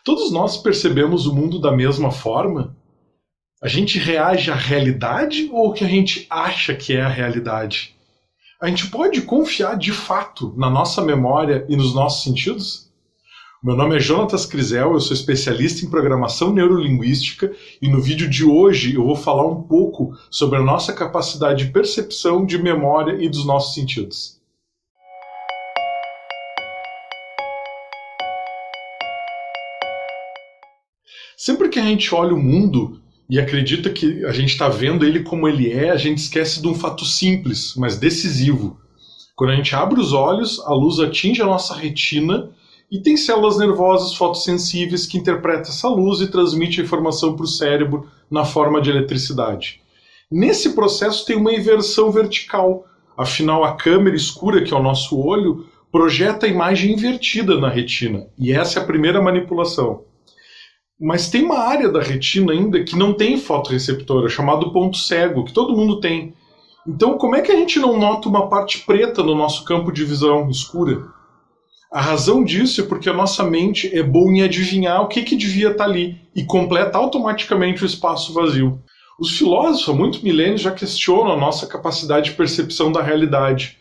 Todos nós percebemos o mundo da mesma forma? A gente reage à realidade ou o que a gente acha que é a realidade? A gente pode confiar de fato na nossa memória e nos nossos sentidos? Meu nome é Jonatas Crisel, eu sou especialista em programação neurolinguística e no vídeo de hoje eu vou falar um pouco sobre a nossa capacidade de percepção, de memória e dos nossos sentidos. Sempre que a gente olha o mundo e acredita que a gente está vendo ele como ele é, a gente esquece de um fato simples, mas decisivo. Quando a gente abre os olhos, a luz atinge a nossa retina e tem células nervosas fotossensíveis que interpretam essa luz e transmitem a informação para o cérebro na forma de eletricidade. Nesse processo tem uma inversão vertical, afinal a câmera escura, que é o nosso olho, projeta a imagem invertida na retina, e essa é a primeira manipulação. Mas tem uma área da retina ainda que não tem fotorreceptora, chamado ponto cego, que todo mundo tem. Então como é que a gente não nota uma parte preta no nosso campo de visão escura? A razão disso é porque a nossa mente é boa em adivinhar o que devia estar ali e completa automaticamente o espaço vazio. Os filósofos há muitos milênios já questionam a nossa capacidade de percepção da realidade.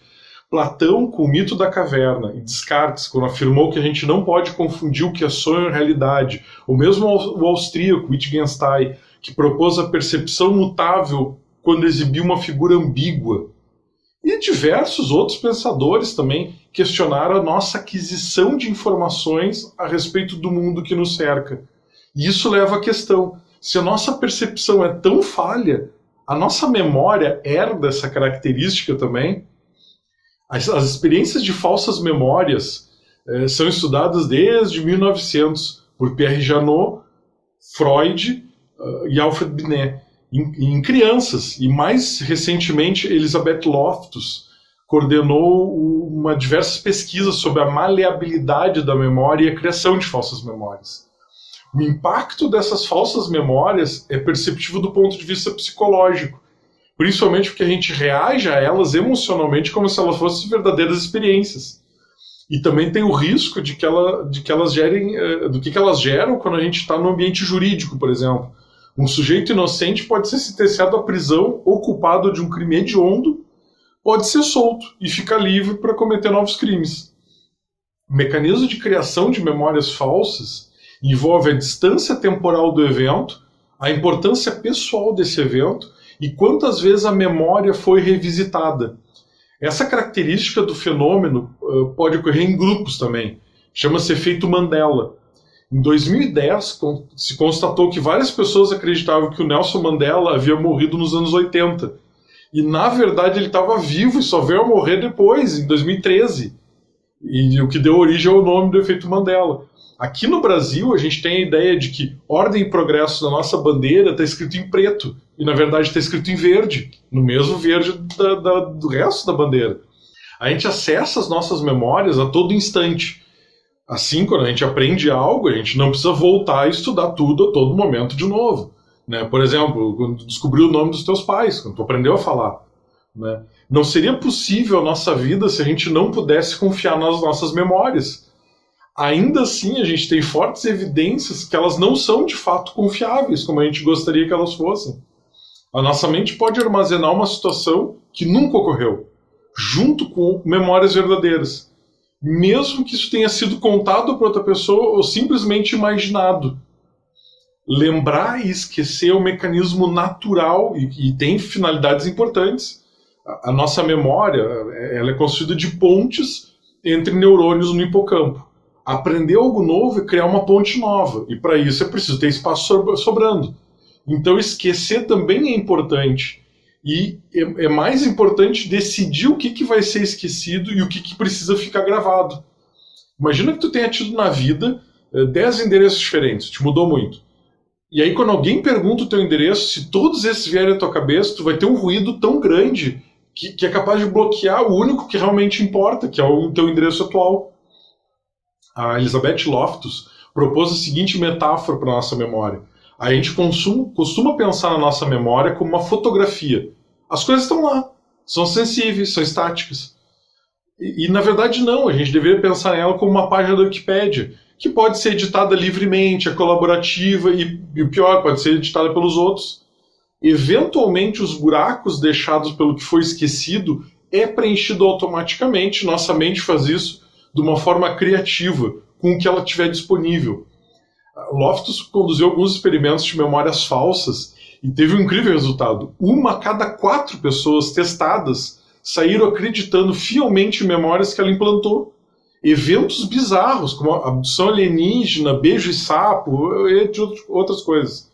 Platão, com o mito da caverna, e Descartes, quando afirmou que a gente não pode confundir o que é sonho e realidade, ou mesmo o austríaco Wittgenstein, que propôs a percepção mutável quando exibiu uma figura ambígua. E diversos outros pensadores também questionaram a nossa aquisição de informações a respeito do mundo que nos cerca. E isso leva à questão, se a nossa percepção é tão falha, a nossa memória herda essa característica também? As experiências de falsas memórias são estudadas desde 1900 por Pierre Janet, Freud e Alfred Binet em crianças, e mais recentemente Elizabeth Loftus coordenou diversas pesquisas sobre a maleabilidade da memória e a criação de falsas memórias. O impacto dessas falsas memórias é perceptível do ponto de vista psicológico, principalmente porque a gente reage a elas emocionalmente como se elas fossem verdadeiras experiências. E também tem o risco de que elas gerem, do que elas geram quando a gente está no ambiente jurídico, por exemplo. Um sujeito inocente pode ser sentenciado à prisão ou culpado de um crime hediondo, pode ser solto e ficar livre para cometer novos crimes. O mecanismo de criação de memórias falsas envolve a distância temporal do evento, a importância pessoal desse evento, e quantas vezes a memória foi revisitada. Essa característica do fenômeno pode ocorrer em grupos também. Chama-se efeito Mandela. Em 2010, se constatou que várias pessoas acreditavam que o Nelson Mandela havia morrido nos anos 80. E, na verdade, ele estava vivo e só veio a morrer depois, em 2013. E o que deu origem ao nome do efeito Mandela. Aqui no Brasil, a gente tem a ideia de que ordem e progresso na nossa bandeira está escrito em preto, e na verdade está escrito em verde, no mesmo verde do resto da bandeira. A gente acessa as nossas memórias a todo instante. Assim, quando a gente aprende algo, a gente não precisa voltar a estudar tudo a todo momento de novo. Né? Por exemplo, quando tu descobriu o nome dos teus pais, quando tu aprendeu a falar. Né? Não seria possível a nossa vida se a gente não pudesse confiar nas nossas memórias. Ainda assim, a gente tem fortes evidências que elas não são de fato confiáveis, como a gente gostaria que elas fossem. A nossa mente pode armazenar uma situação que nunca ocorreu, junto com memórias verdadeiras, mesmo que isso tenha sido contado para outra pessoa ou simplesmente imaginado. Lembrar e esquecer é um mecanismo natural e tem finalidades importantes. A nossa memória ela é construída de pontes entre neurônios no hipocampo. Aprender algo novo é criar uma ponte nova, e para isso é preciso ter espaço sobrando. Então esquecer também é importante, e é mais importante decidir o que vai ser esquecido e o que precisa ficar gravado. Imagina que tu tenha tido na vida 10 endereços diferentes, te mudou muito. E aí quando alguém pergunta o teu endereço, se todos esses vierem à tua cabeça, tu vai ter um ruído tão grande que é capaz de bloquear o único que realmente importa, que é o teu endereço atual. A Elizabeth Loftus propôs a seguinte metáfora para a nossa memória. A gente costuma pensar na nossa memória como uma fotografia. As coisas estão lá, são sensíveis, são estáticas. E na verdade não, a gente deveria pensar nela como uma página da Wikipédia, que pode ser editada livremente, é colaborativa e o pior, pode ser editada pelos outros. Eventualmente, os buracos deixados pelo que foi esquecido é preenchido automaticamente. Nossa mente faz isso de uma forma criativa, com o que ela tiver disponível. Loftus conduziu alguns experimentos de memórias falsas e teve um incrível resultado. 1 a cada 4 pessoas testadas saíram acreditando fielmente em memórias que ela implantou. Eventos bizarros, como abdução alienígena, beijo e sapo, entre outras coisas.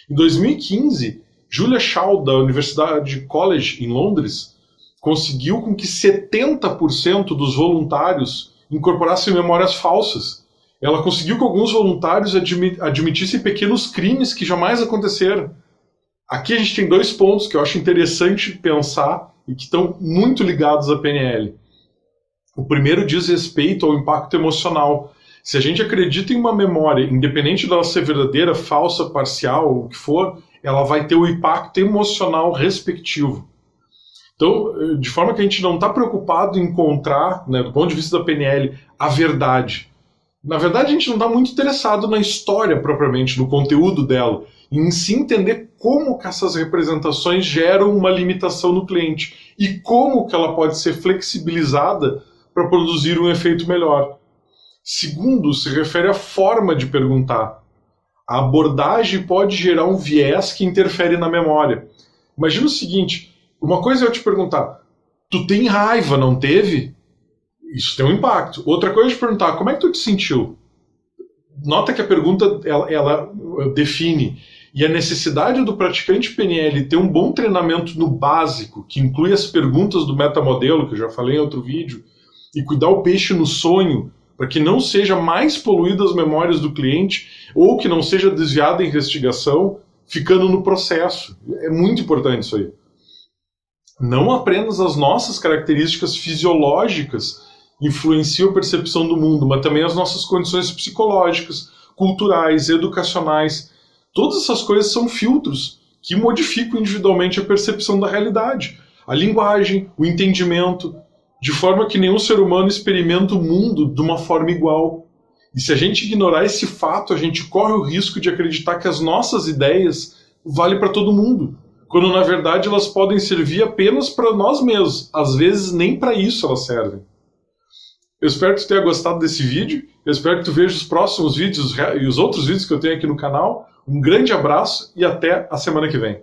Em 2015, Julia Shaw, da Universidade College, em Londres, conseguiu com que 70% dos voluntários incorporassem memórias falsas. Ela conseguiu que alguns voluntários admitissem pequenos crimes que jamais aconteceram. Aqui a gente tem 2 pontos que eu acho interessante pensar e que estão muito ligados à PNL. O primeiro diz respeito ao impacto emocional. Se a gente acredita em uma memória, independente dela ser verdadeira, falsa, parcial, o que for, ela vai ter o impacto emocional respectivo. Então, de forma que a gente não está preocupado em encontrar, né, do ponto de vista da PNL, a verdade. Na verdade, a gente não está muito interessado na história propriamente, no conteúdo dela, em se entender como que essas representações geram uma limitação no cliente e como que ela pode ser flexibilizada para produzir um efeito melhor. Segundo, se refere à forma de perguntar. A abordagem pode gerar um viés que interfere na memória. Imagina o seguinte, uma coisa é eu te perguntar, tu tem raiva, não teve? Isso tem um impacto. Outra coisa é te perguntar, como é que tu te sentiu? Nota que a pergunta ela define. E a necessidade do praticante PNL ter um bom treinamento no básico, que inclui as perguntas do metamodelo, que eu já falei em outro vídeo, e cuidar o peixe no sonho, para que não seja mais poluída as memórias do cliente, ou que não seja desviada a investigação, ficando no processo. É muito importante isso aí. Não apenas as nossas características fisiológicas influenciam a percepção do mundo, mas também as nossas condições psicológicas, culturais, educacionais. Todas essas coisas são filtros que modificam individualmente a percepção da realidade, a linguagem, o entendimento, de forma que nenhum ser humano experimenta o mundo de uma forma igual. E se a gente ignorar esse fato, a gente corre o risco de acreditar que as nossas ideias valem para todo mundo, quando na verdade elas podem servir apenas para nós mesmos. Às vezes nem para isso elas servem. Eu espero que tu tenha gostado desse vídeo, eu espero que tu veja os próximos vídeos e os outros vídeos que eu tenho aqui no canal. Um grande abraço e até a semana que vem.